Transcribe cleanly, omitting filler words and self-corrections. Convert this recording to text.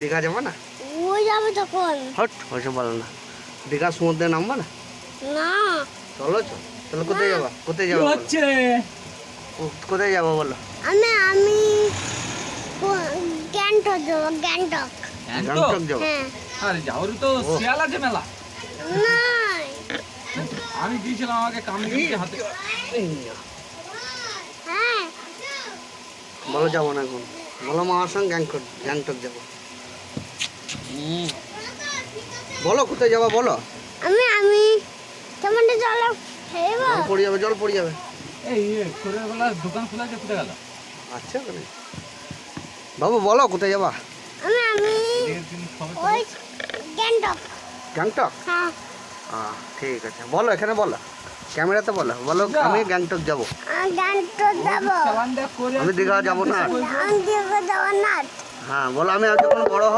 দীঘা যাবো না? ওই যাবে তখন। হট ওইসব বলো না। দীঘা সমুদ্রে নামবো না? না চলো চল। তাহলে কোথায় যাবা? কোথায় যাবো? হচ্ছে কোথায় যাবো বলো? আমি গ্যাংটক যাবো। গ্যাংটক। গ্যাংটক যাবো? হ্যাঁ। আরে যাওয়ার তো শিয়াল আছে মেলা। নাই আমি দিয়েছিলাম আমাকে কামড়ে হাতে। হ্যাঁ বলো যাবো না এখন? বলো মামার সঙ্গে গ্যাংটক যাবো। বলো কোথায় যাবো বলো? আমি টমেটো জল খাইবো। জল পড়ে যাবে, জল পড়ে যাবে। এই করে বেলা দোকান খোলা আছে কোথায় গেল? আচ্ছা ওখানে বাবু বলো কোথায় যাবা? আমি ওই গ্যাংটক। গ্যাংটক? হ্যাঁ ঠিক আছে বলো, এখানে বলো, ক্যামেরাতে বলো, বলো আমি গ্যাংটক যাবো। গ্যাংটক যাবো। চালান দেখ করে আমি দীঘা যাবো না। আমি দীঘা যাবো না। হ্যাঁ বলো আমি যখন বড় হব